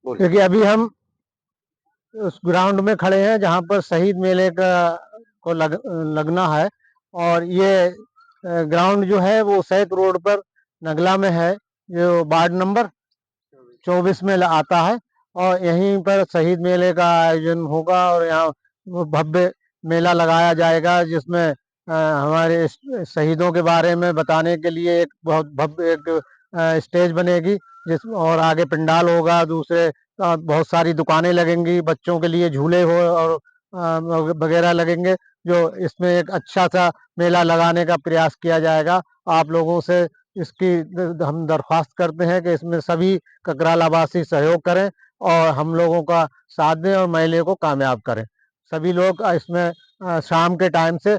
बोलिए। क्योंकि अभी हम उस ग्राउंड में खड़े हैं जहाँ पर शहीद मेले का को लगना है। और ये ग्राउंड जो है वो सैत रोड पर नगला में है, जो वार्ड नंबर 24 में आता है। और यहीं पर शहीद मेले का आयोजन होगा और यहाँ वो भव्य मेला लगाया जाएगा, जिसमें हमारे शहीदों के बारे में बताने के लिए एक बहुत भव्य एक स्टेज बनेगी, जिस और आगे पंडाल होगा। दूसरे बहुत सारी दुकानें लगेंगी, बच्चों के लिए झूले हो और वगैरह लगेंगे। जो इसमें एक अच्छा सा मेला लगाने का प्रयास किया जाएगा। आप लोगों से इसकी हम दरख्वास्त करते हैं कि इसमें सभी ककरालावासी सहयोग करें और हम लोगों का साथ दें और मेले को कामयाब करें। सभी लोग इसमें शाम के टाइम से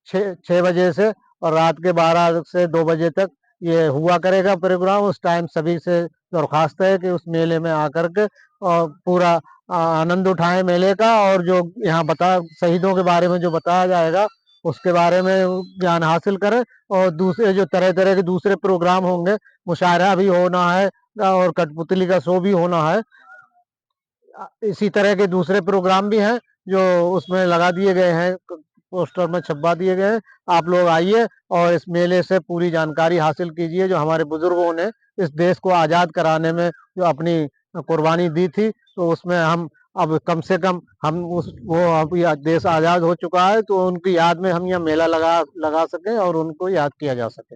6 बजे से और रात के 12 से 2 बजे तक ये हुआ करेगा प्रोग्राम। उस टाइम सभी से दरख्वास्त है कि उस मेले में आकर के और पूरा आनंद उठाएं मेले का। और जो यहाँ बता शहीदों के बारे में जो बताया जाएगा उसके बारे में ज्ञान हासिल करें। और दूसरे जो तरह तरह के दूसरे प्रोग्राम होंगे, मुशायरा भी होना है और कठपुतली का शो भी होना है। इसी तरह के दूसरे प्रोग्राम भी हैं जो उसमें लगा दिए गए हैं, पोस्टर में छपवा दिए गए हैं। आप लोग आइए और इस मेले से पूरी जानकारी हासिल कीजिए। जो हमारे बुजुर्गों ने इस देश को आज़ाद कराने में जो अपनी कुर्बानी दी थी, तो उसमें हम अब कम से कम हम उस वो अब यह देश आज़ाद हो चुका है, तो उनकी याद में हम यह मेला लगा लगा सकें और उनको याद किया जा सके।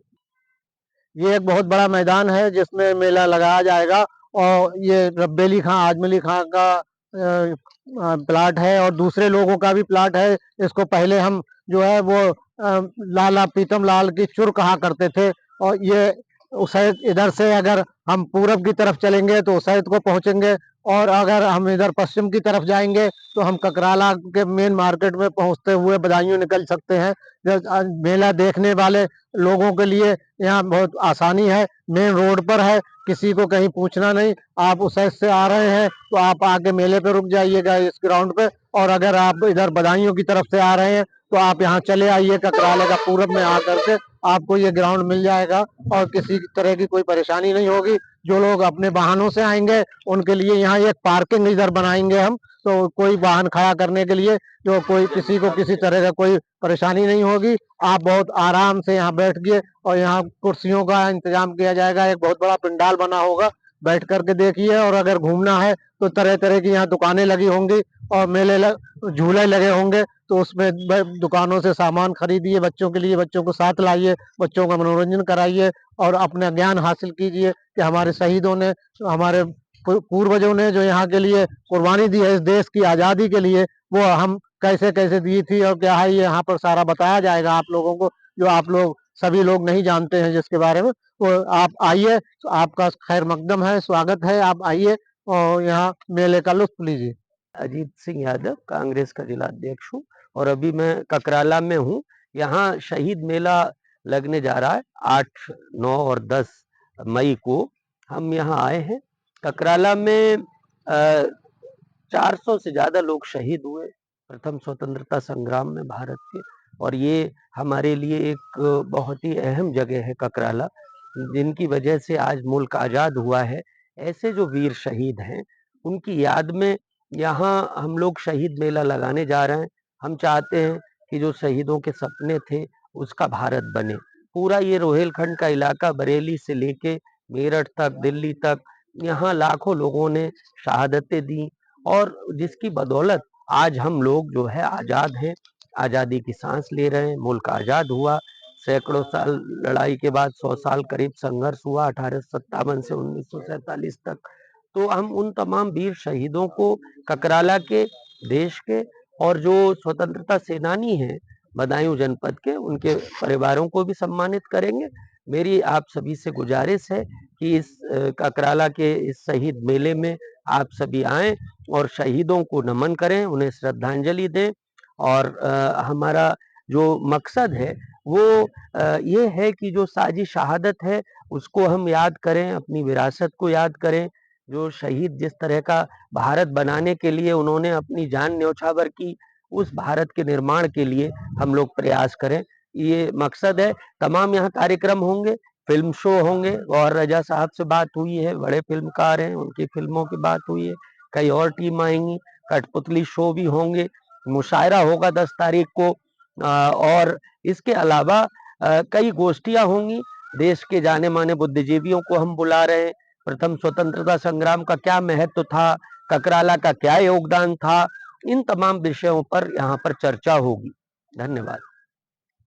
ये एक बहुत बड़ा मैदान है जिसमें मेला लगाया जाएगा। और ये रब्बेली खां आजमली खां का प्लाट है और दूसरे लोगों का भी प्लाट है। इसको पहले हम जो है वो लाला पीतम लाल की चुर कहा करते थे। और ये उसैद इधर से अगर हम पूरब की तरफ चलेंगे तो उसैद को पहुंचेंगे, और अगर हम इधर पश्चिम की तरफ जाएंगे तो हम ककराला के मेन मार्केट में पहुंचते हुए बदायूं निकल सकते हैं। मेला देखने वाले लोगों के लिए यहाँ बहुत आसानी है, मेन रोड पर है, किसी को कहीं पूछना नहीं। आप उस साइड से आ रहे हैं तो आप आके मेले पे रुक जाइएगा इस ग्राउंड पे। और अगर आप इधर बदायूं की तरफ से आ रहे हैं तो आप यहाँ चले आइए, ककराले का पूरब में आकर के आपको ये ग्राउंड मिल जाएगा और किसी तरह की कोई परेशानी नहीं होगी। जो लोग अपने वाहनों से आएंगे उनके लिए यहाँ एक पार्किंग इधर बनाएंगे हम, तो कोई वाहन खड़ा करने के लिए जो कोई किसी को किसी तरह का कोई परेशानी नहीं होगी। आप बहुत आराम से यहाँ बैठ गए और यहाँ कुर्सियों का इंतजाम किया जाएगा। एक बहुत बड़ा पंडाल बना होगा, बैठ करके देखिए। और अगर घूमना है तो तरह तरह की यहाँ दुकानें लगी होंगी और झूले लगे होंगे, तो उसमें दुकानों से सामान खरीदिए, बच्चों के लिए बच्चों को साथ लाइए, बच्चों का मनोरंजन कराइए और अपना ज्ञान हासिल कीजिए कि हमारे शहीदों ने, हमारे पूर्वजों ने जो यहाँ के लिए कुर्बानी दी है इस देश की आज़ादी के लिए, वो हम कैसे कैसे दी थी और क्या है, ये यहाँ पर सारा बताया जाएगा आप लोगों को, जो आप लोग सभी लोग नहीं जानते हैं जिसके बारे में। तो आप आइए, तो आपका खैर मकदम है, स्वागत है, आप आइए और यहाँ मेले का लुत्फ लीजिए। अजीत सिंह यादव, कांग्रेस का जिला अध्यक्ष हूँ और अभी मैं ककराला में हूँ। यहाँ शहीद मेला लगने जा रहा है 8, 9 और 10 मई को हम यहाँ आए हैं। ककराला में 400 से ज़्यादा लोग शहीद हुए प्रथम स्वतंत्रता संग्राम में भारत के, और ये हमारे लिए एक बहुत ही अहम जगह है ककराला, जिनकी वजह से आज मुल्क आज़ाद हुआ है। ऐसे जो वीर शहीद हैं उनकी याद में यहाँ हम लोग शहीद मेला लगाने जा रहे हैं। हम चाहते हैं कि जो शहीदों के सपने थे उसका भारत बने। पूरा ये रोहेलखंड का इलाका बरेली से लेके मेरठ तक, दिल्ली तक, यहाँ लाखों लोगों ने शहादतें दी और जिसकी बदौलत आज हम लोग जो है आज़ाद हैं, आज़ादी की सांस ले रहे हैं। मुल्क आज़ाद हुआ, सैकड़ों साल लड़ाई के बाद 100 साल करीब संघर्ष हुआ 1857 से 1947 तक। तो हम उन तमाम वीर शहीदों को, ककराला के, देश के और जो स्वतंत्रता सेनानी हैं बदायूं जनपद के, उनके परिवारों को भी सम्मानित करेंगे। मेरी आप सभी से गुजारिश है कि इस ककराला के इस शहीद मेले में आप सभी आएं और शहीदों को नमन करें, उन्हें श्रद्धांजलि दें। और हमारा जो मकसद है वो ये है कि जो साजी शहादत है उसको हम याद करें, अपनी विरासत को याद करें। जो शहीद जिस तरह का भारत बनाने के लिए उन्होंने अपनी जान न्योछावर की, उस भारत के निर्माण के लिए हम लोग प्रयास करें, ये मकसद है। तमाम यहाँ कार्यक्रम होंगे, फ़िल्म शो होंगे, गौहर रज़ा साहब से बात हुई है, बड़े फ़िल्मकार हैं, उनकी फ़िल्मों की बात हुई है, कई और टीम आएँगी, कठपुतली शो भी होंगे, मुशायरा होगा 10 तारीख को और इसके अलावा कई गोष्ठियाँ होंगी, देश के जाने-माने बुद्धिजीवियों को हम बुला रहे हैं, प्रथम स्वतंत्रता संग्राम का क्या महत्व था, ककराला का क्या योगदान था, इन तमाम विषयों पर यहाँ पर चर्चा होगी। धन्यवाद।